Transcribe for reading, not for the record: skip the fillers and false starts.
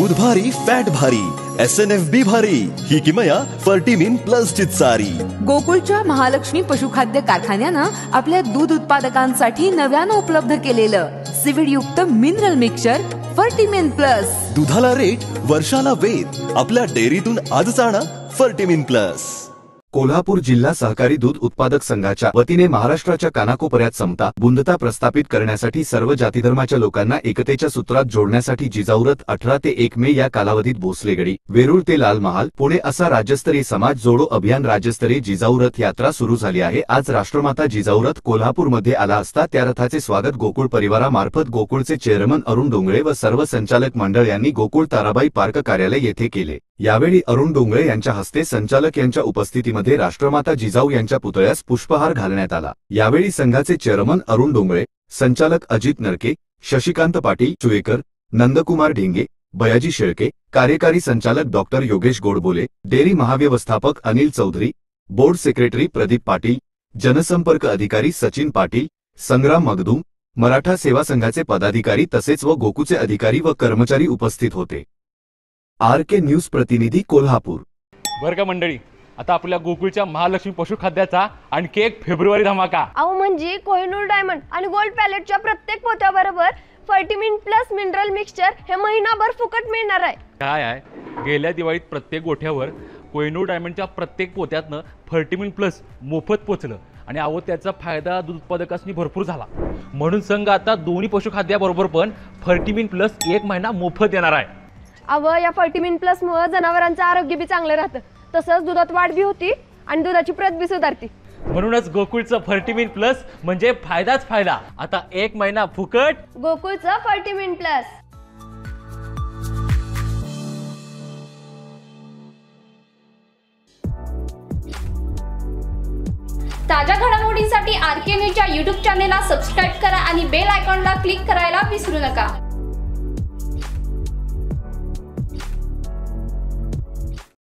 दूध भारी फॅट भारी SNFB भारी ही किमया फर्टिमिन प्लस ची चारी। गोकुळच्या महालक्ष्मी पशुखाद्य कारखान्यानं आपल्या दूध उत्पादकांसाठी नव्यानं उपलब्ध केलेलं सीविड युक्त मिनरल मिक्सचर फर्टिमिन प्लस। दुधाला रेट वर्षाला वेद आपल्या डेअरीतून आजच आणा फर्टिमिन प्लस। कोल्हापूर जिल्हा सहकारी दूध उत्पादक संघाच्या वतीने महाराष्ट्राच्या कानाकोपऱ्यात समता बुंदता प्रस्थापित करण्यासाठी सर्व जातीधर्माच्या लोकांना एकतेच्या सूत्रात जोडण्यासाठी जिजाऊरथ 18 ते 1 मे या कालावधीत भोसलेगडी वेरूळ ते लाल महाल पुणे असा राज्यस्तरीय समाज जोडो अभियान राज्यस्तरीय जिजाऊरथ यात्रा सुरू झाली आहे। आज राष्ट्रमाता जिजाऊरथ कोल्हापूरमध्ये आला असता त्या रथाचे स्वागत गोकुळ परिवारामार्फत गोकुळचे चेअरमन अरुण डोंगळे व सर्व संचालक मंडळ यांनी गोकुळ ताराबाई पार्क कार्यालय येथे केले। यावेळी अरुण डोंगळे यांच्या हस्ते संचालक यांच्या उपस्थितीमध्ये राष्ट्रमाता जिजाऊ यांच्या पुतळ्यास पुष्पहार घालण्यात आला। यावेळी संघाचे चेअरमन अरुण डोंगळे, संचालक अजित नरके, शशिकांत पाटील चुएकर, नंदकुमार ढेंगे, बयाजी शेळके, कार्यकारी संचालक डॉक्टर योगेश गोडबोले, डेअरी महाव्यवस्थापक अनिल चौधरी, बोर्ड सेक्रेटरी प्रदीप पाटील, जनसंपर्क अधिकारी सचिन पाटील, संग्राम मगदूम, मराठा सेवा संघाचे पदाधिकारी तसेच व गोकुळचे अधिकारी व कर्मचारी उपस्थित होते। RK न्यूज प्रतिनिधी कोल्हापूर। बरं का मंडळी, आता आपल्या गोकुळच्या महालक्ष्मी पशुखाद्याचा आणखी एक फेब्रुवारी धमाका। अहो म्हणजे कोहिनूर डायमंड आणि गोल्ड पॅलेटच्या प्रत्येक पोत्याबरोबर फर्टिमिन प्लस मिनरल मिक्सचर हे महिनाभर फुकट मिळणार आहे। काय आहे, गेल्या दिवाळीत प्रत्येक गोठ्यावर कोहिनूर डायमंडच्या प्रत्येक पोत्यातनं फर्टिमिन प्लस मोफत पोचलं आणि अहो त्याचा फायदा दूध उत्पादकांनी भरपूर झाला। म्हणून संघ आता दोन्ही पशुखाद्याबरोबर पण फर्टिमिन प्लस 1 महिना मोफत देणार आहे। अहो या फर्टिमिन प्लस मुळे जनावरांचं आरोग्य बी चांगलं राहतं, तसंच दुधात वाढ बी होती आणि दुधाची प्रत बी सुधारते। म्हणूनच गोकुळचं फर्टिमिन प्लस म्हणजे फायदाच फायदा। आता 1 महिना फुकट गोकुळचं फर्टिमिन प्लस। ताज्या घडामोडींसाठी RK न्यूजच्या YouTube चॅनेलला सबस्क्राईब करा आणि बेल आयकॉनला क्लिक करायला विसरू नका।